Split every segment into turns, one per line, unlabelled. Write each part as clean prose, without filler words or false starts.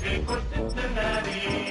Anything for Cincinnati.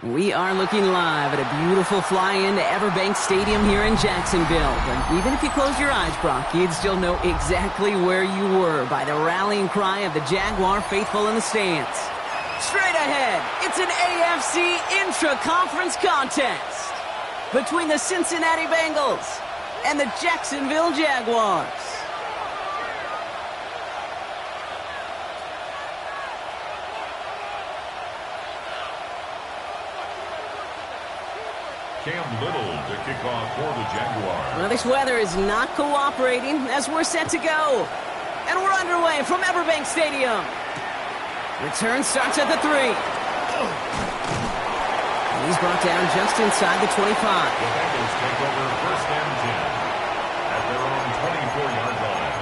We are looking live at a beautiful fly-in to Everbank Stadium here in Jacksonville. But even if you close your eyes, Brock, you'd still know exactly where you were by the rallying cry of the Jaguar faithful in the stands. Straight ahead, it's an AFC intra-conference contest between the Cincinnati Bengals and the Jacksonville Jaguars.
Cam Little to kick off for the Jaguars.
Well, this weather is not cooperating as we're set to go. And we're underway from Everbank Stadium. Return starts at the 3. And he's brought down just inside the 25.
The Bengals take over first and 10 at their own 24-yard line.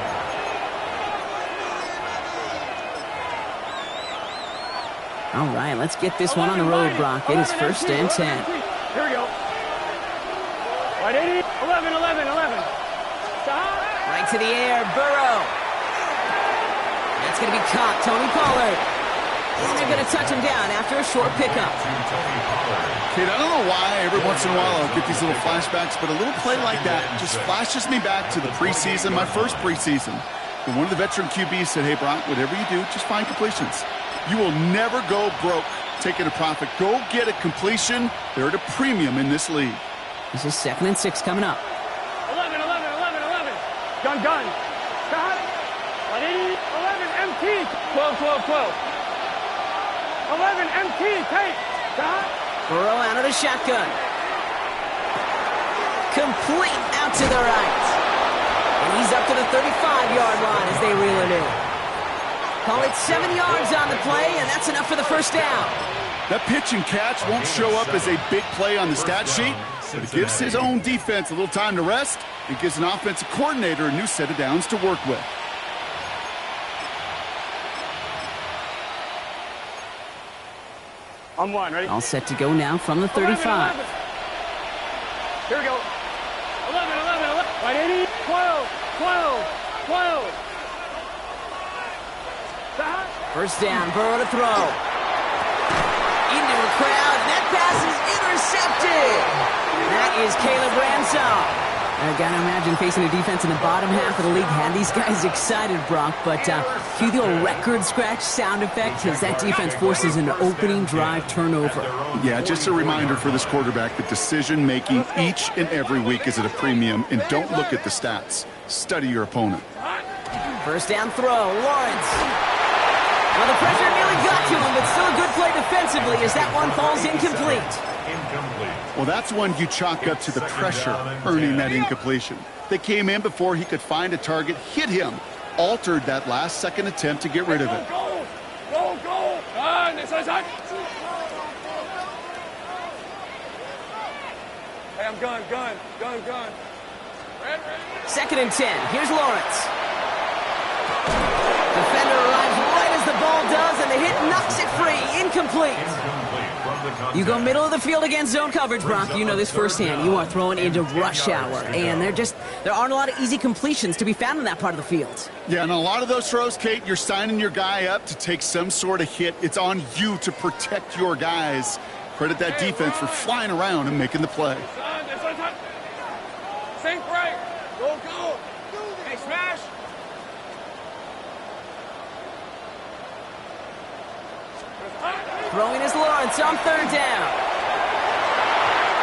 All right, let's get this one on the road, Brock. It is first and 10.
Here we go. Right, 80, 11, 11, 11.
Right to the air, Burrow. That's going to be caught, Tony Pollard. And they're going to touch him down after a short pickup.
Kid, I don't know why every once in a while I'll get these little flashbacks, but a little play like that just flashes me back to the preseason, my first preseason. And one of the veteran QBs said, hey, Brock, whatever you do, just find completions. You will never go broke taking a profit. Go get a completion. They're at a premium in this league.
This is 2nd and 6 coming up.
11, 11, 11, 11. Gun. Got. 11, MT. 12, 12, 12. 11, MT. Take. Got.
Burrow out of the shotgun. Complete out to the right. And he's up to the 35-yard line as they reel it in. Call it 7 yards on the play, and that's enough for the first down.
That pitch and catch won't show up as a big play on the stat sheet, but it gives his own defense a little time to rest and gives an offensive coordinator a new set of downs to work with.
On one, ready?
All set to go now from the 35.
11, 11. Here we go. 11, 11, 11. Right, 80, 12, 12, 12.
First down, Burrow to throw. Into a crowd, and that pass is intercepted. That is Caleb Ransom. I gotta imagine facing a defense in the bottom half of the league had these guys excited, Brock, but cue the old record scratch sound effect as that defense forces an opening drive turnover.
Yeah, just a reminder for this quarterback that decision-making each and every week is at a premium, and don't look at the stats. Study your opponent.
First down throw, Lawrence. Well, the pressure nearly got to him, but still a good play defensively as that one falls incomplete.
Well, that's one you chalk up to the pressure earning that incompletion. They came in before he could find a target, hit him, altered that last-second attempt to get rid of it.
Go! Hey, I'm gun. Red.
2nd and 10. Here's Lawrence. Defender arrives right as the ball does, and the hit knocks it free. Incomplete. You go middle of the field against zone coverage, Brock. You know this firsthand. You are throwing into rush hour, and there aren't a lot of easy completions to be found in that part of the field.
Yeah, and a lot of those throws, Kate, you're signing your guy up to take some sort of hit. It's on you to protect your guys. Credit that defense for flying around and making the play.
Sink right. Go. Hey, smash.
Throwing is Lawrence on 3rd down.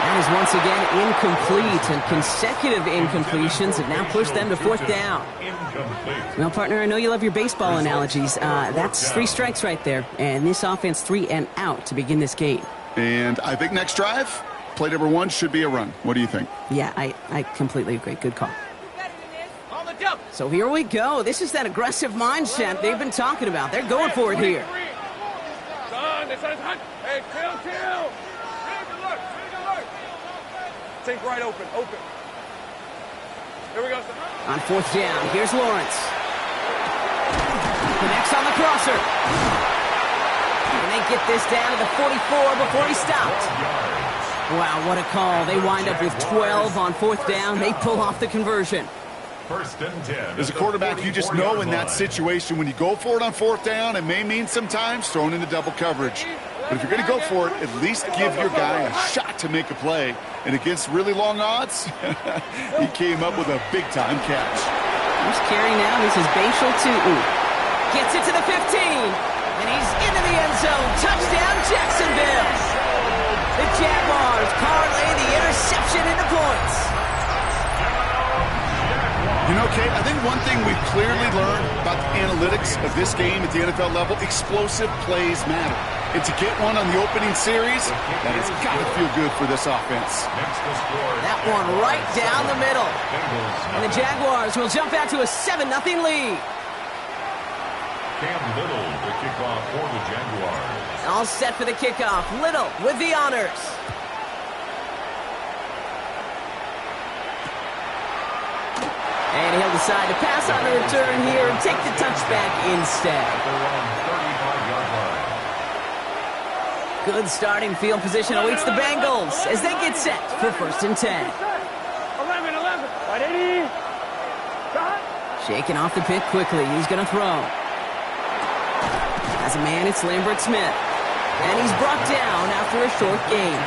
That is once again incomplete, and consecutive incompletions have now pushed them to 4th down. Well, partner, I know you love your baseball analogies. That's 3 strikes right there, and this offense 3 and out to begin this game.
And I think next drive, play number 1 should be a run. What do you think?
Yeah, I completely agree. Good call.
On the
So here we go. This is that aggressive mindset they've been talking about. They're going for it here.
Hey, chill. Take right open. Here we go.
On fourth down, here's Lawrence. Connects on the crosser. And they get this down to the 44 before he stopped. Wow, what a call. They wind up with 12 on fourth down. They pull off the conversion.
First and 10.
As a quarterback, you just know in that situation, when you go for it on fourth down, it may mean sometimes thrown into double coverage. But if you're going to go for it, at least give your guy a shot to make a play. And against really long odds, he came up with a big-time catch.
Who's carrying now? This is Bashal Tutu. Gets it to the 15. And he's into the end zone. Touchdown, Jacksonville. The Jaguars parlay the interception into points.
You know, Kate, I think one thing we've clearly learned about the analytics of this game at the NFL level, explosive plays matter. And to get one on the opening series, that has got to feel good for this offense.
That one right down the middle. And the Jaguars will jump out to a 7-0 lead.
Cam Little, the kickoff for the Jaguars.
All set for the kickoff. Little with the honors. And he'll decide to pass on the return here and take the touchback instead. Good starting field position awaits the Bengals as they get set for first and 10.
11. Right, 80.
Shaking off the pick quickly. He's going to throw. As a man, it's Lambert Smith. And he's brought down after a short gain.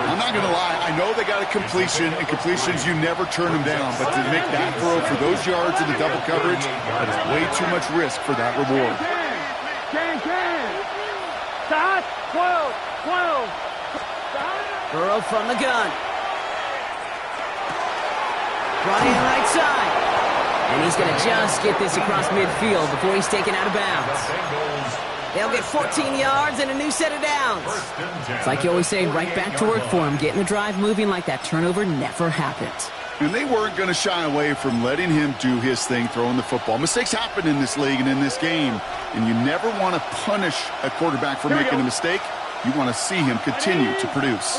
I'm not going to lie. I know they got a completion, and completions, you never turn them down. But to make that throw for those yards in the double coverage, that is way too much risk for that reward.
Stop. 12.
Burrow from the gun. Brought in right side. And he's going to just get this across midfield before he's taken out of bounds. They'll get 14 yards and a new set of downs. It's like you always say, right back to work for him. Getting the drive moving like that turnover never happened.
And they weren't going to shy away from letting him do his thing, throwing the football. Mistakes happen in this league and in this game. And you never want to punish a quarterback for making a mistake. You want to see him continue to produce.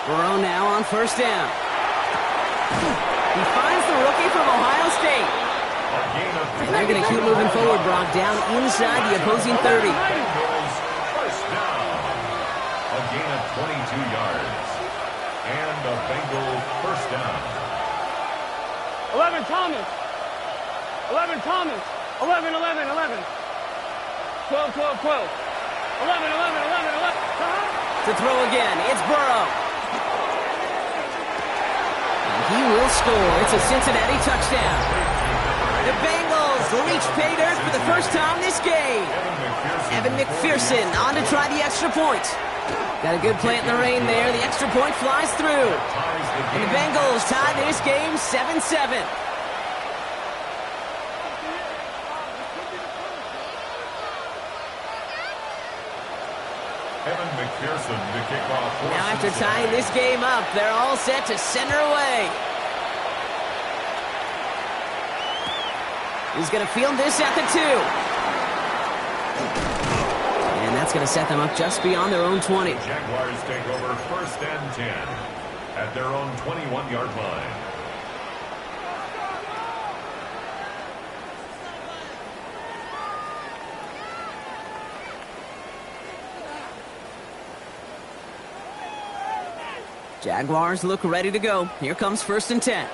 Burrow now on first down. He finds the rookie from Ohio State. And they're going to keep moving forward, Brock, down inside the opposing 30.
First down. A gain of 22 yards. And a Bengal first down.
11 Thomas. 11. 12. 11.
To throw again, it's Burrow. And he will score. It's a Cincinnati touchdown. The Bengals reach pay dirt for the first time this game. Evan McPherson on to try the extra point. Got a good play in the rain there. The extra point flies through. And the Bengals tie this game 7-7.
Evan McPherson to kick off.
Now after tying this game up, they're all set to center away. He's going to field this at the 2. And that's going to set them up just beyond their own 20.
Jaguars take over first and 10 at their own 21-yard line.
Jaguars look ready to go. Here comes first and 10.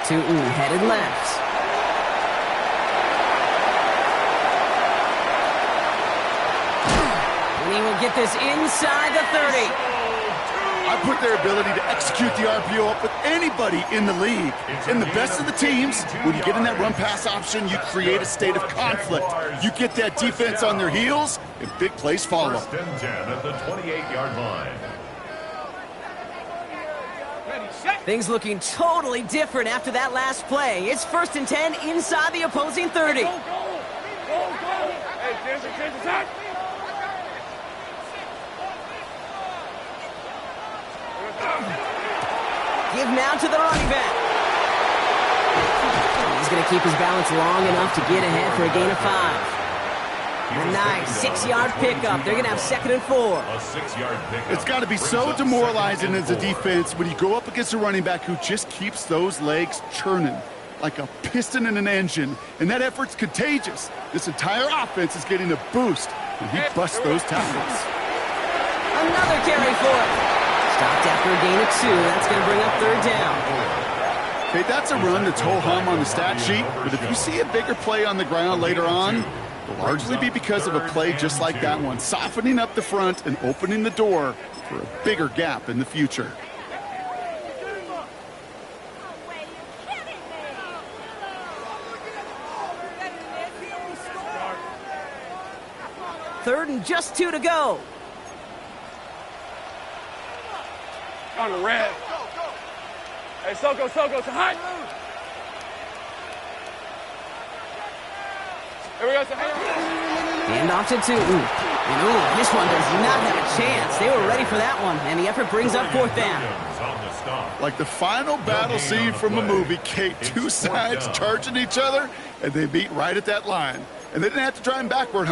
Tutu headed left. And he will get this inside the 30.
I put their ability to execute the RPO up with anybody in the league. In the best of the teams, when you get in that run-pass option, you create a state of conflict. You get that defense on their heels, and big plays follow.
First and 10 at the 28-yard line.
Things looking totally different after that last play. It's first and 10 inside the opposing 30.
Go. Hey, change attack.
give now to the running back. He's going to keep his balance long enough to get ahead for a gain of 5. A nice 6-yard pickup. They're going to have 2nd and 4.
A 6-yard pickup.
It's got to be so demoralizing as a defense when you go up against a running back who just keeps those legs churning like a piston in an engine, and that effort's contagious. This entire offense is getting a boost, and he busts those tackles.
Another carry for it. Stopped after a gain of 2. That's going to bring up 3rd down.
Okay, that's a run that's ho-hum on the stat sheet, but if you see a bigger play on the ground later on, it'll largely be because of a play just like that one, softening up the front and opening the door for a bigger gap in the future.
Third and just 2 to go.
On the red. Hey, Soko, it's hot. Here we go,
Hand off to Tootin. And this one does not have a chance. They were ready for that one, and the effort brings up 4th down.
Like the final battle scene from a movie, Kate, 2 sides charging each other, and they meet right at that line. And they didn't have to drive him backward,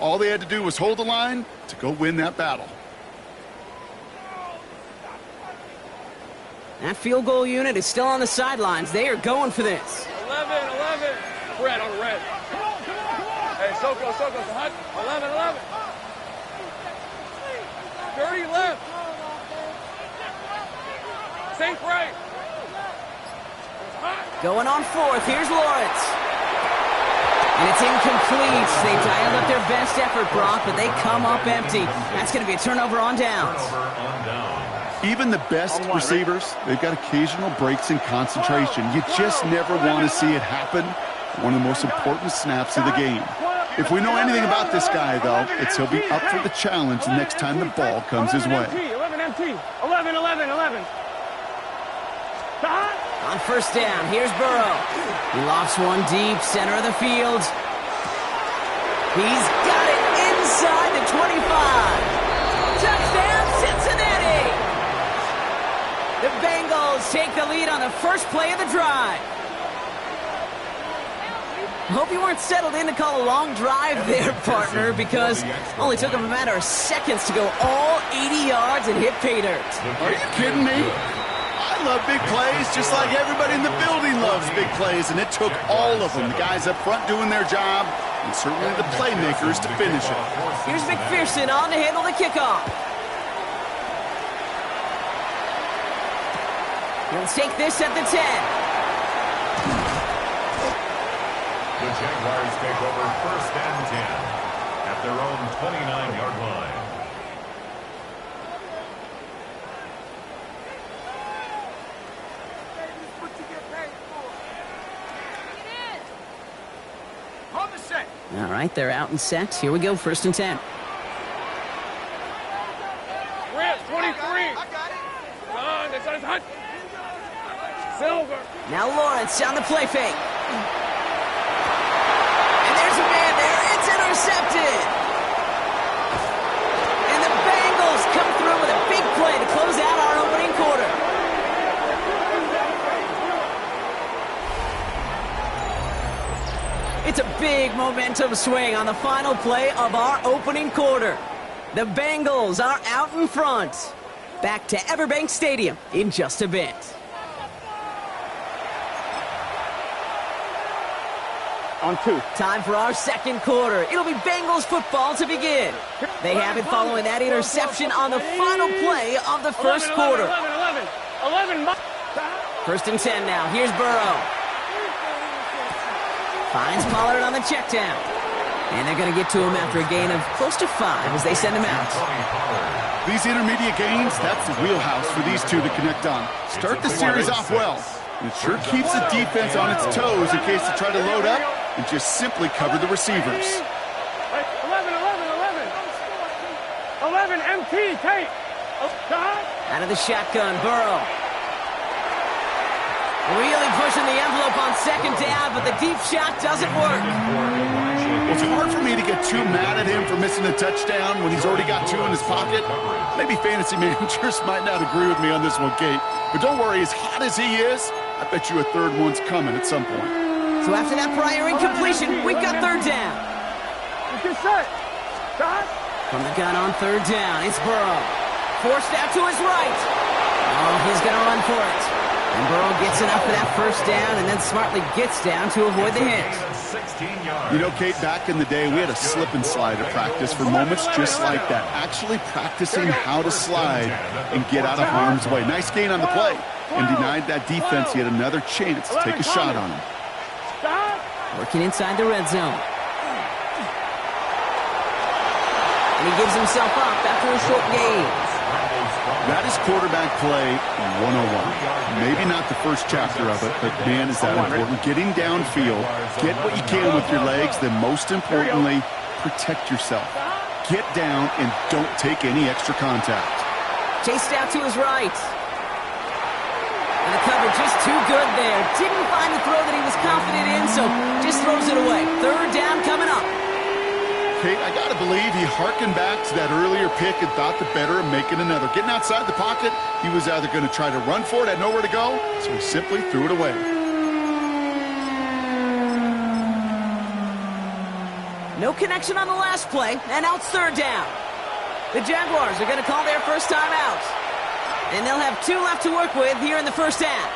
All they had to do was hold the line to go win that battle.
That field goal unit is still on the sidelines. They are going for this.
11. Red on the red. Hey, Soko, it's hot. 11. 30 left. Safe right.
Going on 4th. Here's Lawrence. And it's incomplete. They dialed up their best effort, Brock, but they come up empty. That's going to be a turnover on downs.
Even the best receivers, they've got occasional breaks in concentration. You just never want to see it happen. One of the most important snaps of the game. If we know anything about this guy, though, it's he'll be up for the challenge the next time the ball comes his way.
11 MT. 11.
On 1st down, here's Burrow. He lofts one deep, center of the field. He's got it inside the 25. Touchdown, Cincinnati! The Bengals take the lead on the first play of the drive. Hope you weren't settled in to call a long drive there, partner, because only took them a matter of seconds to go all 80 yards and hit pay dirt.
Are you kidding me? I love big plays just like everybody in the building loves big plays, and it took all of them, the guys up front doing their job, and certainly the playmakers to finish it.
Here's McPherson on to handle the kickoff. He'll take this at the 10.
The Jaguars take over 1st and 10 at their own 29-yard line.
All right, they're out and set. Here we go, 1st and 10.
Red, 23. Come on, it's hot. Silver.
Now Lawrence on the play fake. And there's a man there. It's intercepted. And the Bengals come through with a big play to close out our opening quarter. It's a big momentum swing on the final play of our opening quarter. The Bengals are out in front. Back to Everbank Stadium in just a bit.
On 2.
Time for our second quarter. It'll be Bengals football to begin. They have it following that interception on the final play of the first quarter.
11.
1st and 10 now. Here's Burrow. Finds Pollard on the check down. And they're going to get to him after a gain of close to 5 as they send him out.
These intermediate gains, that's the wheelhouse for these two to connect on. Start the series off well. And it sure keeps the defense on its toes in case they try to load up and just simply cover the receivers.
11 MT, Tate.
Out of the shotgun, Burrow. Really pushing the envelope on second down, but the deep shot doesn't work.
It's hard for me to get too mad at him for missing a touchdown when he's already got 2 in his pocket. Maybe fantasy managers might not agree with me on this one, Kate. But don't worry, as hot as he is, I bet you a third one's coming at some point.
So after that prior incompletion, we've got third down.
Get set. Stop.
From the gun on third down, it's Burrow. Forced out to his right. Oh, he's going to run for it. And Burrow gets enough for that first down and then smartly gets down to avoid the hit.
You know, Kate, back in the day, we had a slip and slide at practice for moments just like that. Actually practicing how to slide and get out of harm's way. Nice gain on the play and denied that defense yet another chance to take a shot on him.
Working inside the red zone. And he gives himself up after a short gain.
That is quarterback play 101. Maybe not the first chapter of it, but man, is that important. Getting downfield, get what you can with your legs, then most importantly, protect yourself. Get down and don't take any extra contact.
Chased out to his right. And the cover just too good there. Didn't find the throw that he was confident in, so just throws it away. Third down coming up.
Kate, I got to believe he hearkened back to that earlier pick and thought the better of making another. Getting outside the pocket, he was either going to try to run for it, had nowhere to go, so he simply threw it away.
No connection on the last play, and now it's third down. The Jaguars are going to call their first time out. And they'll have 2 left to work with here in the first half.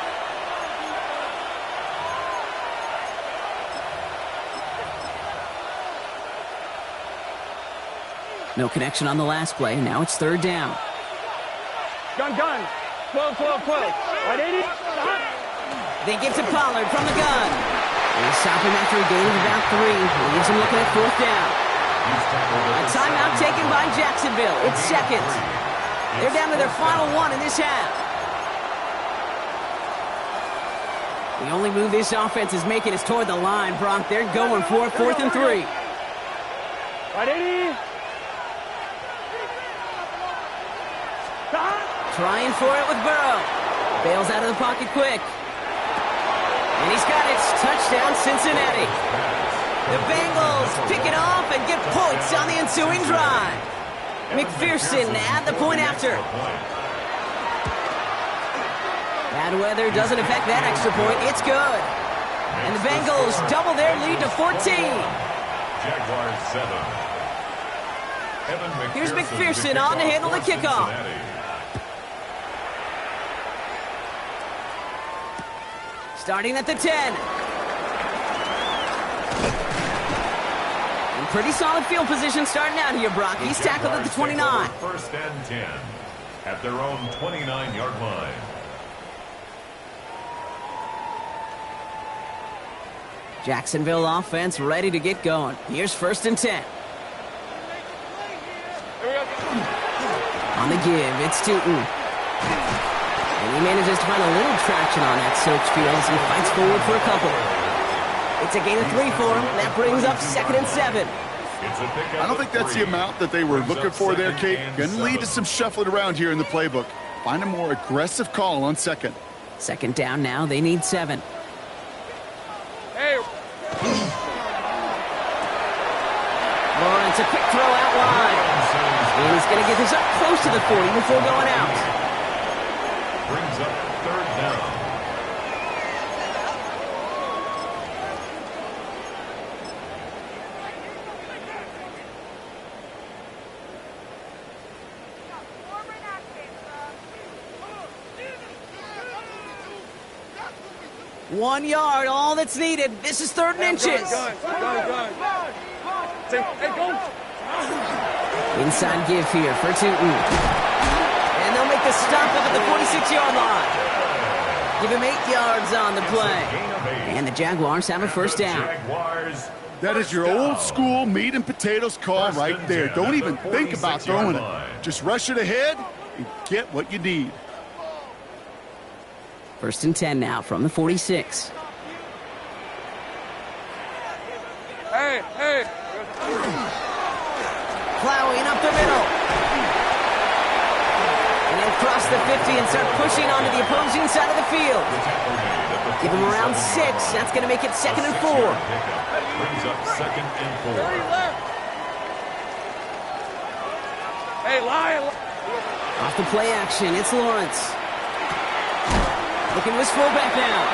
No connection on the last play, and now it's third down.
Gun. 12. Right, 80. Stop.
They give to Pollard from the gun. They stop him after a gain of about 3. Leaves him looking at fourth down. A timeout taken by Jacksonville. It's second. They're down to their final 1 in this half. The only move this offense is making is toward the line, Brock. They're going for it, 4th and 3.
Right, 80. Stop.
Trying for it with Burrow. Bails out of the pocket quick. And he's got it. Touchdown, Cincinnati. The Bengals pick it off and get points on the ensuing drive. McPherson at the point after. Bad weather doesn't affect that extra point. It's good. And the Bengals double their lead to 14.
Jaguars 7.
Here's McPherson on to handle the kickoff. Starting at the 10. And pretty solid field position starting out here, Brock. He's tackled at the 29.
First and 10 at their own 29-yard line.
Jacksonville offense ready to get going. Here's first and 10. On the give, it's Tootin. And he manages to find a little traction on that search field as he fights forward for a couple. It's a gain of 3 for him. That brings up 2nd and 7.
I don't think that's the amount that they were looking for there, Kate. Going to lead to some shuffling around here in the playbook. Find a more aggressive call on second.
Second down now. They need 7.
Hey.
Lawrence, a quick throw out wide. And he's going to get this up close to the 40 before going out.
Brings up third down.
One yard, all that's needed. This is 3rd and inches.
Gun. Hey, go.
Inside give here for Tootin. And they'll make the stop up at the 46-yard line. Give him 8 yards on the play. And the Jaguars have a first down.
That is your old school meat and potatoes call right there. Don't even think about throwing it. Just rush it ahead and get what you need.
First and 10 now from the 46.
Hey.
Plowing up the middle. And then cross the 50 and start pushing onto the opposing side of the field. Give him around 6. That's going to make it 2nd and 4.
Brings up 2nd and 4.
Hey, Lion.
Off the play action, it's Lawrence. Looking to his fullback now.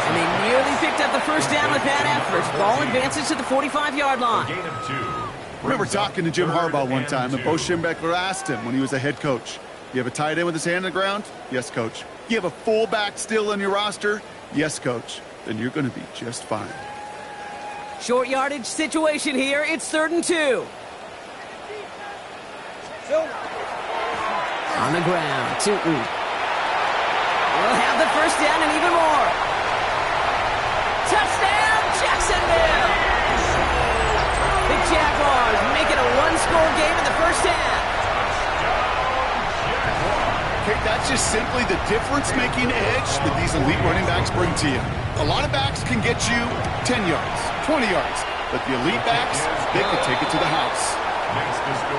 And they nearly picked up the first down with that effort. Ball advances to the 45-yard line.
Gain of 2.
I remember talking to Jim Harbaugh one time, and Bo Schembechler asked him when he was a head coach, you have a tight end with his hand on the ground? Yes, coach. You have a fullback still on your roster? Yes, coach. Then you're going to be just fine.
Short yardage situation here. It's 3rd and 2. On the ground, Tootin. We'll have the first down and even more. Touchdown, Jacksonville! The Jaguars make it a one-score game in the first half.
Okay, that's just simply the difference-making edge that these elite running backs bring to you. A lot of backs can get you 10 yards, 20 yards, but the elite backs, they can take it to the house.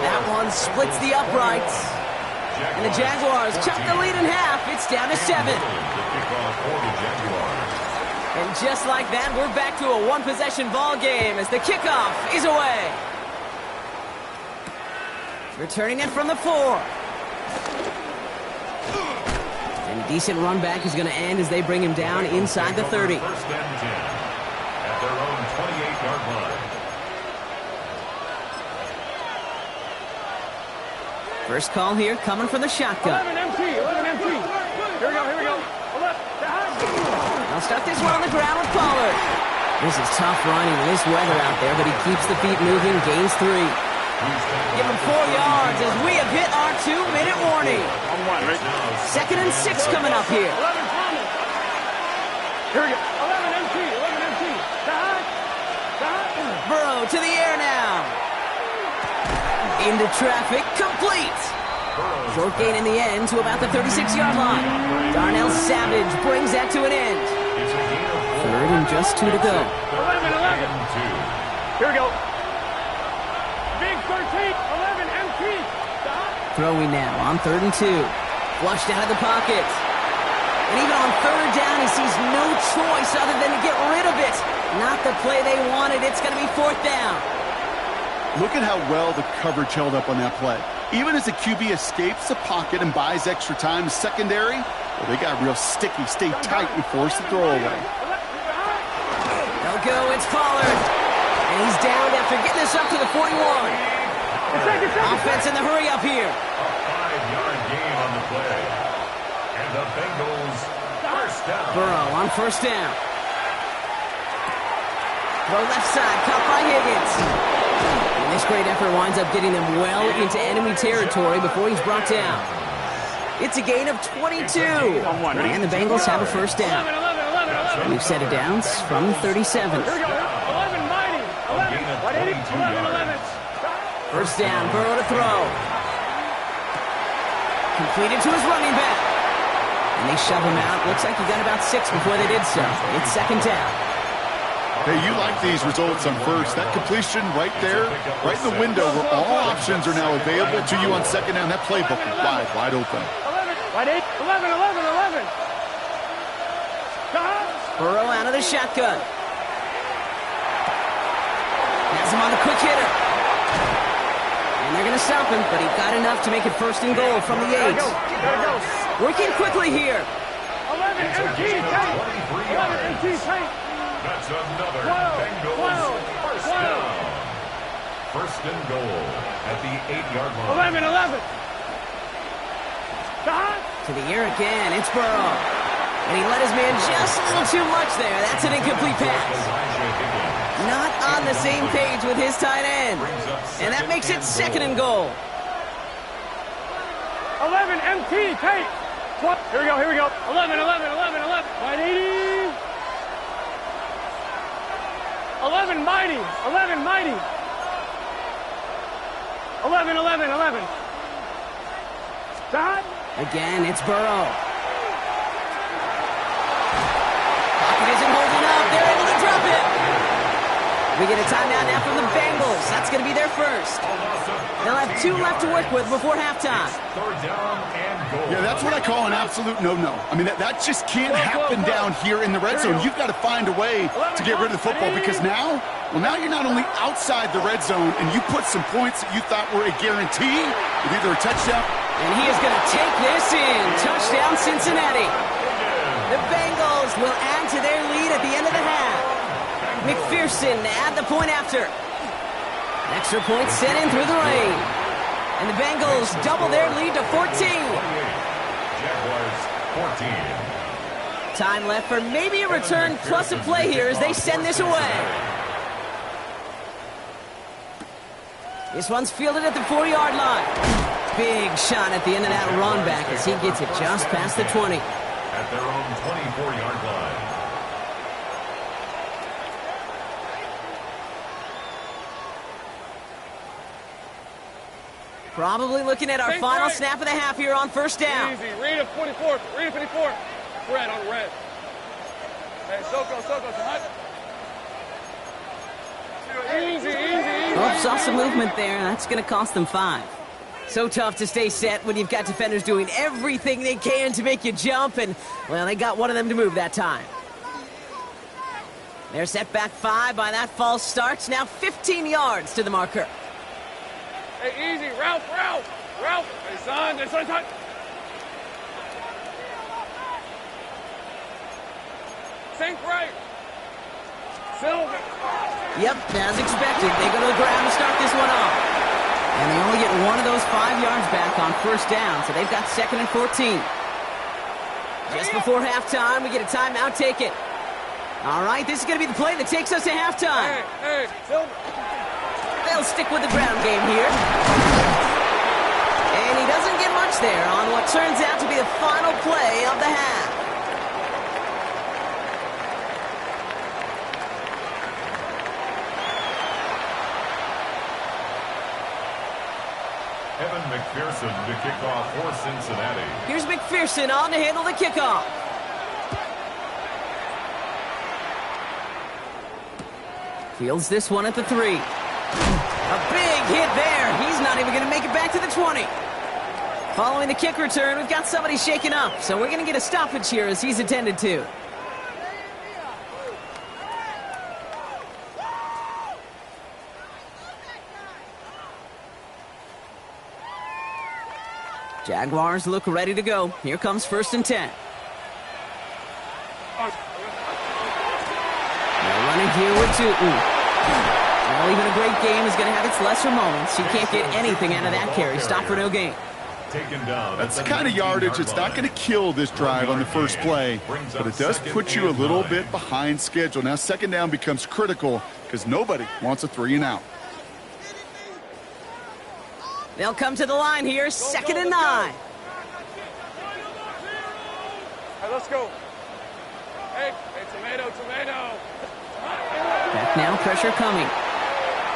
That one splits the uprights. And the Jaguars chop the lead in half. It's down to 7. And just like that, we're back to a one-possession ball game as the kickoff is away. Returning it from the 4. And decent run back is going to end as they bring him down inside the 30.
First and 10 at their own 28-yard line.
First call here coming from the shotgun.
11 MT. Here we go.
They'll start this one on the ground with Pollard. This is tough running in this weather out there, but he keeps the feet moving, gains 3. Give him 4 yards as we have hit our 2-minute warning. 2nd and 6 coming up here.
11 Thomas. Here we go. 11 MT.
Burrow to the air now. Into traffic, complete. Short gain in the end to about the 36-yard line. Darnell Savage brings that to an end. 3rd and just 2 to go.
11. Here we go. Big 13. 11 MT.
Throwing now on 3rd and 2. Flushed out of the pocket. And even on 3rd down, he sees no choice other than to get rid of it. Not the play they wanted. It's going to be 4th down.
Look at how well the coverage held up on that play. Even as the QB escapes the pocket and buys extra time, secondary, well, they got real sticky, stay tight, and force the throw away.
They'll go, it's Pollard. And he's down after getting this up to the 41. Offense in the hurry up here.
A 5-yard gain on the play. And the Bengals first down.
Burrow on first down. Throw left side, caught by Higgins. And this great effort winds up getting them well into enemy territory before he's brought down. It's a gain of 22. And the Bengals have a first down. We've set it down from 37.
Here we go. 11 mighty. 11.
First down, Burrow to throw. Completed to his running back. And they shove him out. Looks like he got about 6 before they did so. It's 2nd down.
Hey, you like these results on first. That completion right there, right in the window where all options are now available to you on 2nd down. That playbook is wide open.
11.
Burrow out of the shotgun. Has him on the quick hitter. And they're going to stop him, but he got enough to make it 1st and goal from the 8. Working quickly here.
11 MT tight.
That's another Bengals first down. 1st and goal at the 8-yard line.
11.
To the air again, it's Burrow. And he let his man just a little too much there. That's an incomplete pass. Not on the same page with his tight end. And that makes it 2nd and goal.
11 MT tight. Here we go. 11. Wide 80. 11 mighty. 11. Stop.
Again, it's Burrow. Pocket isn't holding up. They're able to drop it. We get a timeout now from the Bengals. That's going to be their first. They'll have 2 left to work with before halftime.
Third down and goal.
Yeah, that's what I call an absolute no-no. I mean, that just can't happen down here in the red zone. You've got to find a way to get rid of the football because now you're not only outside the red zone and you put some points that you thought were a guarantee with either a touchdown.
And he is going to take this in. Touchdown, Cincinnati. The Bengals will add to their lead at the end of the half. McPherson at the point after. Extra point sent in through the rain. And the Bengals double their lead to 14.
Jaguars 14.
Time left for maybe a return plus a play here as they send this away. This one's fielded at the 4-yard line. Big shot at the end of that run back as he gets it just past the 20.
At their own 24-yard line.
Probably looking at our final snap of the half here on first down.
Easy. Read a 24. Read a 24. Red on red. Hey, Soko. Easy.
Oh, saw some movement there. That's going to cost them 5. So tough to stay set when you've got defenders doing everything they can to make you jump, and, well, they got one of them to move that time. They're set back 5 by that false start. Now 15 yards to the marker.
Hey, easy. Ralph. Hey, son. Sink right. Silver.
Yep, as expected. They go to the ground to start this one off. And they only get one of those 5 yards back on first down, so they've got 2nd and 14. Just before halftime, we get a timeout taken. All right, this is going to be the play that takes us to halftime.
Hey, Silver.
They'll stick with the ground game here. And he doesn't get much there on what turns out to be the final play of the half.
Evan McPherson to kick off for Cincinnati.
Here's McPherson on to handle the kickoff. Fields this one at the 3. A big hit there. He's not even going to make it back to the 20. Following the kick return, we've got somebody shaken up, so we're going to get a stoppage here as he's attended to. Jaguars look ready to go. Here comes 1st and 10. They're running here with Tootin. Well, even a great game is going to have its lesser moments. You can't get anything out of that carry. Stop for no gain.
Taken down.
That's the kind of yardage it's not going to kill this drive on the first play, but it does put you a little bit behind schedule. Now 2nd down becomes critical because nobody wants a 3-and-out.
They'll come to the line here, 2nd and 9.
Hey, let's go. Hey, tomato.
Back now, pressure coming.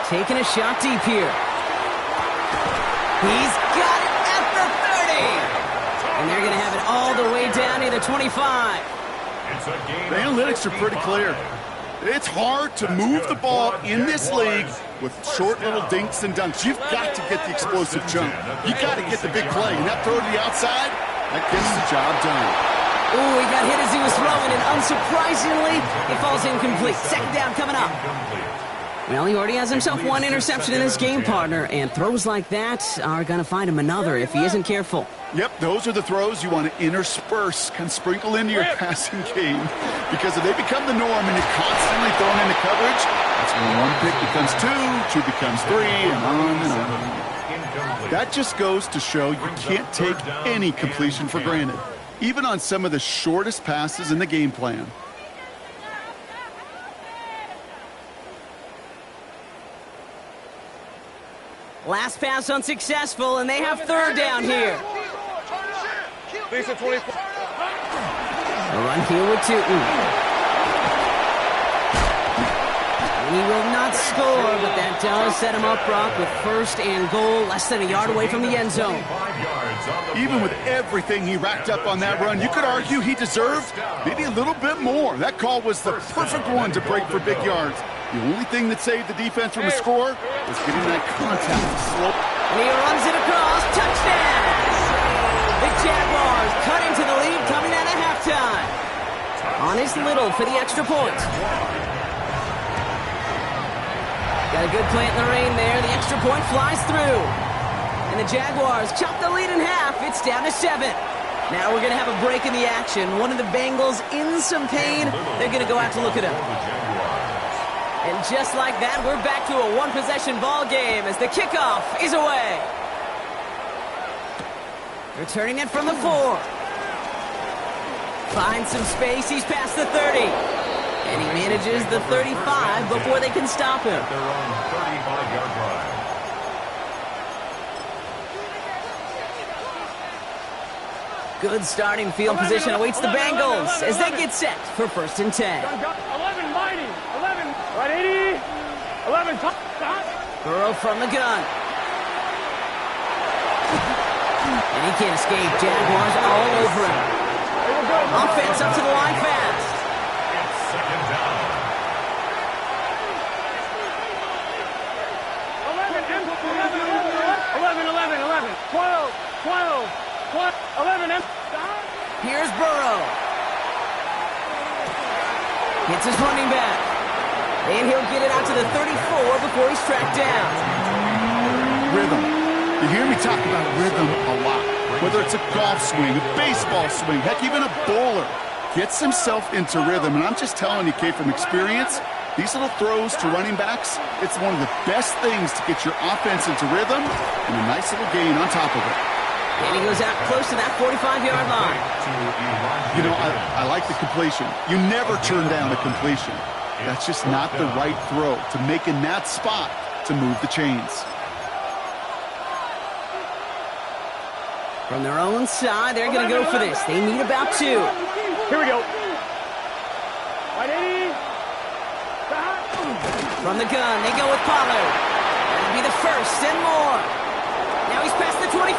Taking a shot deep here. He's got it at the 30. And they're going to have it all the way down to the 25.
The analytics are pretty clear. It's hard to move the ball in this league with short little dinks and dunks. You've got to get the explosive jump. You've got to get the big play. And that throw to the outside, that gets the job done.
Ooh, he got hit as he was throwing, and unsurprisingly, it falls incomplete. 2nd down coming up. Well, he already has himself one interception in his game, partner, and throws like that are going to find him another if he isn't careful.
Yep, those are the throws you want to intersperse, kind of sprinkle into your passing game. Because if they become the norm and you're constantly thrown into coverage, that's when 1 pick becomes 2 becomes 3, and on and on. That just goes to show you can't take any completion for granted, even on some of the shortest passes in the game plan.
Last pass unsuccessful, and they have 3rd down here.
Lisa 24.
A run here with Tootin. He will not score, but that does set him up, Brock, with 1st and goal, less than a yard away from the end zone.
Even with everything he racked up on that run, you could argue he deserved maybe a little bit more. That call was the perfect one to break for big yards. The only thing that saved the defense from a score was getting that contact to slow.
And he runs it across. Touchdown! The Jaguars cut into the lead coming out of halftime. On his Little for the extra point. Got a good plant in the rain there. The extra point flies through. And the Jaguars chop the lead in half. It's down to 7. Now we're going to have a break in the action. One of the Bengals in some pain. They're going to go out to look it up. And just like that, we're back to a one-possession ball game as the kickoff is away. Returning it from the 4. Finds some space. He's past the 30. And he manages the 35 before they can stop him.
At their own 35-yard line.
Good starting field position awaits the Bengals as they get set for 1st and 10.
11 mighty. 11. Right, 80. 11.
Burrow from the gun. And he can't escape. Jaguars all over him. Offense up to the line fast.
It's 2nd down.
11. 12. 11.
Here's Burrow. Hits his running back. And he'll get it out to the 34 before he's tracked down.
Rhythm. You hear me talk about rhythm a lot. Whether it's a golf swing, a baseball swing, heck, even a bowler gets himself into rhythm. And I'm just telling you, Kate, from experience, these little throws to running backs, it's one of the best things to get your offense into rhythm and a nice little gain on top of it.
And he goes out close to that 45-yard line.
You know, I like the completion. You never turn down a completion. That's just not the right throw to make in that spot to move the chains.
From their own side, they're going to go for this. They need about 2.
Here we go. Right, 80.
From the gun, they go with Pollard. That'll be the 1st and more. Now he's past the 25.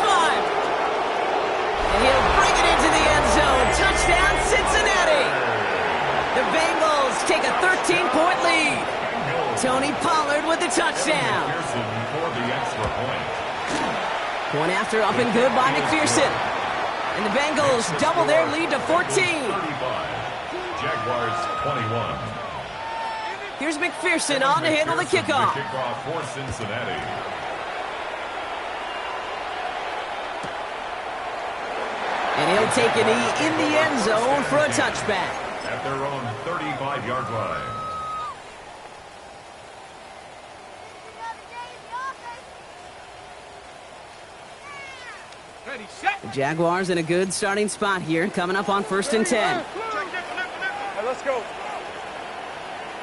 And he'll bring it into the end zone. Touchdown, Cincinnati. The Bengals take a 13-point lead. Tony Pollard with the touchdown.
For the extra point.
Point after up and good by McPherson. And the Bengals double their lead to 14.
35. Jaguars 21.
Here's McPherson on to handle the kickoff.
The kickoff for Cincinnati.
And he'll take a knee in the end zone for a touchback.
At their own 35-yard line.
The Jaguars in a good starting spot here, coming up on 1st and 10.
Right, let's go.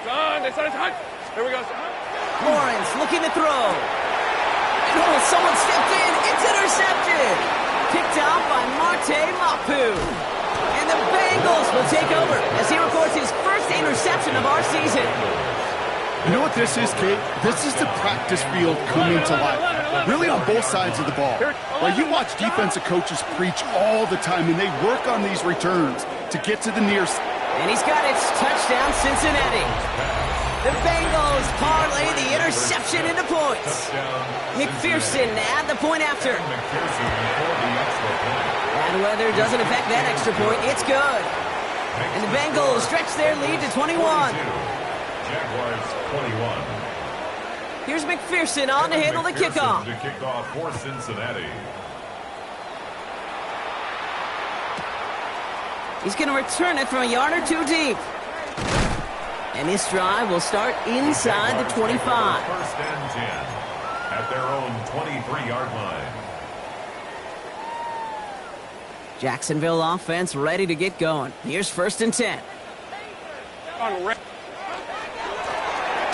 Son, they said it's hot. Here we go.
Lawrence looking to throw. And someone stepped in. It's intercepted. Picked off by Marte Mapu. And the Bengals will take over as he records his first interception of our season.
You know what this is, Kate? This is the practice field coming to life. Really on both sides of the ball. Well, you watch defensive coaches preach all the time, and they work on these returns to get to the near side.
And he's got it. Touchdown, Cincinnati. The Bengals parlay the interception into points. McPherson add the point after. Bad weather doesn't affect that extra point. It's good. And the Bengals stretch their lead to 21.
Jaguars 21.
Here's McPherson on to handle the kickoff.
The kickoff for Cincinnati.
He's going to return it from a yard or 2 deep. And this drive will start inside the 25.
1st and 10 at their own 23-yard line.
Jacksonville offense ready to get going. Here's 1st and 10.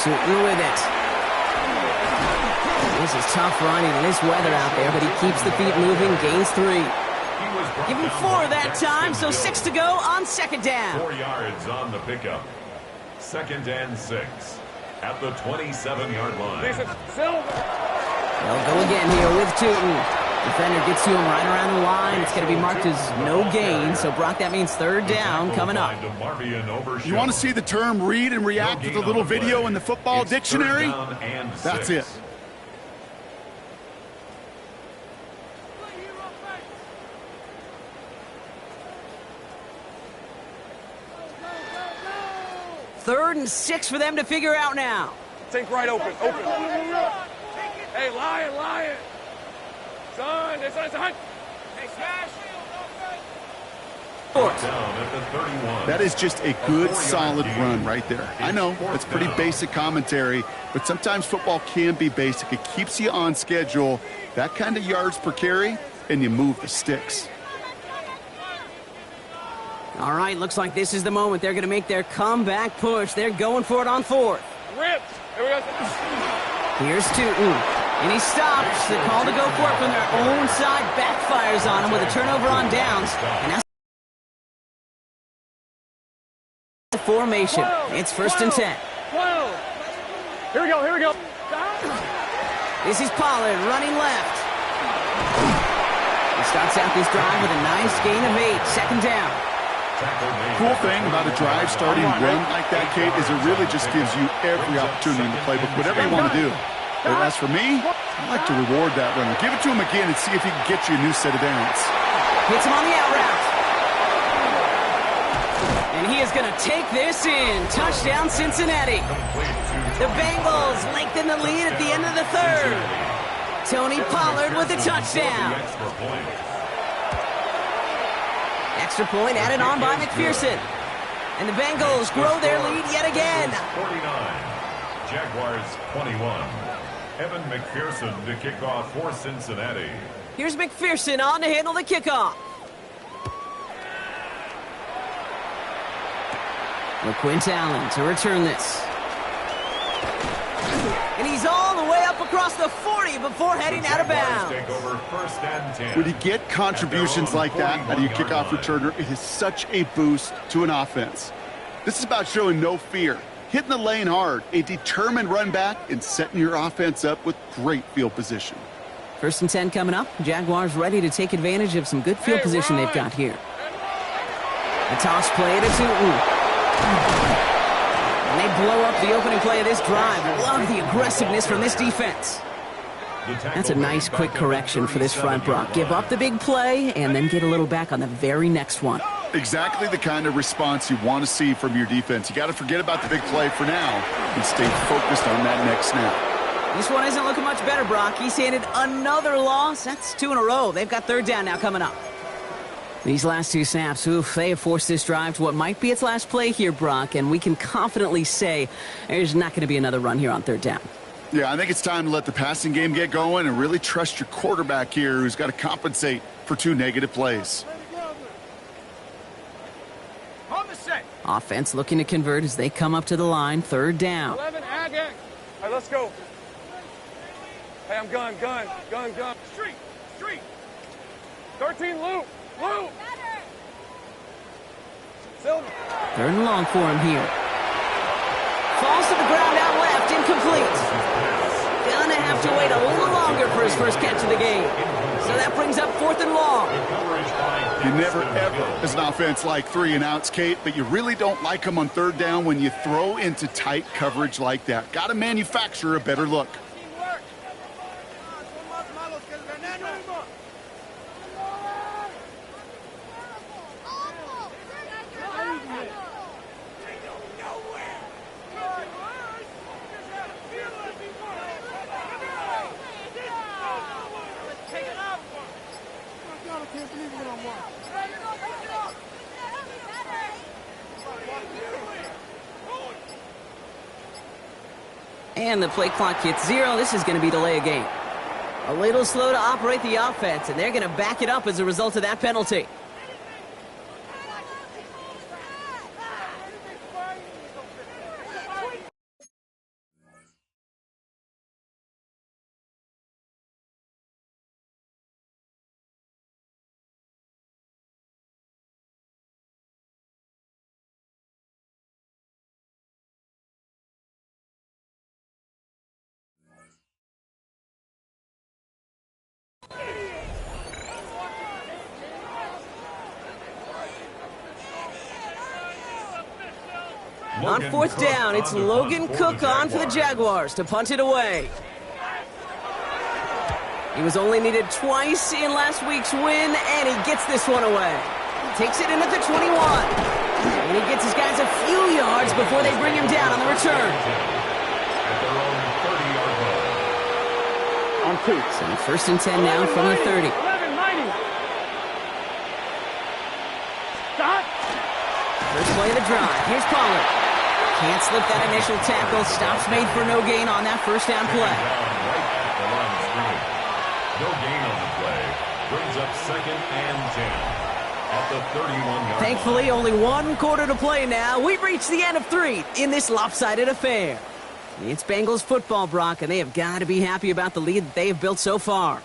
Tootin with it. This is tough running in this weather out there, but he keeps the feet moving, gains 3. Give him 4 that time, so 6 to go on 2nd down.
4 yards on the pickup. 2nd and 6 at the 27-yard line.
They'll go again here with Tootin. Defender gets to him right around the line. It's going to be marked as no gain. So, Brock, that means third down coming up.
You want to see the term read and react with a little video in the football dictionary? That's it.
Third and 6 for them to figure out now.
Think right open. Hey, Lion. Son, it's on. Hey, smash.
That is just a good, solid run right there. I know, it's pretty basic commentary, but sometimes football can be basic. It keeps you on schedule, that kind of yards per carry, and you move the sticks.
All right, looks like this is the moment. They're going to make their comeback push. They're going for it on fourth.
Ripped. Here we go.
Here's Tootin. And he stops. The call to go for it from their own side backfires on him with a turnover on downs. And that's the formation. It's 1st and 10.
12. Here we go.
This is Pollard running left. He starts out this drive with a nice gain of 8. 2nd down.
Cool thing about a drive starting run like that, Kate, is it really just gives you every opportunity in the playbook, whatever you want to do. But as for me, I like to reward that runner. Give it to him again and see if he can get you a new set of downs.
Hits him on the out route. And he is going to take this in. Touchdown, Cincinnati. The Bengals lengthen the lead at the end of the third. Tony Pollard with the touchdown. Extra point added on by McPherson. And the Bengals grow their lead yet again.
49, Jaguars 21. Evan McPherson to kick off for Cincinnati.
Here's McPherson on to handle the kickoff. LaQuint Allen to return this. And he's all the way up across the 40 before heading out of bounds.
Take over 1st and 10.
When you get contributions like that out of your kickoff returner, it is such a boost to an offense. This is about showing no fear, hitting the lane hard, a determined run back, and setting your offense up with great field position.
1st and 10 coming up. Jaguars ready to take advantage of some good field position they've got here. A toss play to Tootin. And they blow up the opening play of this drive. Love the aggressiveness from this defense. That's a nice quick correction for this front, Brock. Give up the big play and then get a little back on the very next one.
Exactly the kind of response you want to see from your defense. You got to forget about the big play for now and stay focused on that next snap.
This one isn't looking much better, Brock. He's handed another loss. That's 2 in a row. They've got 3rd down now coming up. These last 2 snaps, they have forced this drive to what might be its last play here, Brock, and we can confidently say there's not going to be another run here on 3rd down.
Yeah, I think it's time to let the passing game get going and really trust your quarterback here who's got to compensate for 2 negative plays.
Offense looking to convert as they come up to the line, 3rd down.
11, ag. All right, let's go. Hey, I'm gun. Street. 13, loop.
3rd and long for him here. Falls to the ground out left, incomplete. Gonna have to wait a little longer for his first catch of the game. So that brings up 4th and long.
You never, ever, as an offense, like 3 and outs, Kate, but you really don't like them on 3rd down when you throw into tight coverage like that. Got to manufacture a better look.
And the play clock hits 0. This is going to be delay a game. A little slow to operate the offense, and they're going to back it up as a result of that penalty. On fourth down, it's Logan Cook on for the Jaguars to punt it away. He was only needed twice in last week's win, and he gets this one away. Takes it in at the 21. And he gets his guys a few yards before they bring him down on the return.
At their own 30-yard line.
On 2.
So first and 10 now from the 30.
11, mighty. Stop.
First play of the drive. Here's Pollard. Can't slip that initial tackle. Stops made for no gain on that first down play.
Down right at the line of scrimmage. No gain on the play. Brings up 2nd and 10. At the 31-yard
Thankfully, only one quarter to play now. We've reached the end of 3 in this lopsided affair. It's Bengals football, Brock, and they have got to be happy about the lead that they have built so far.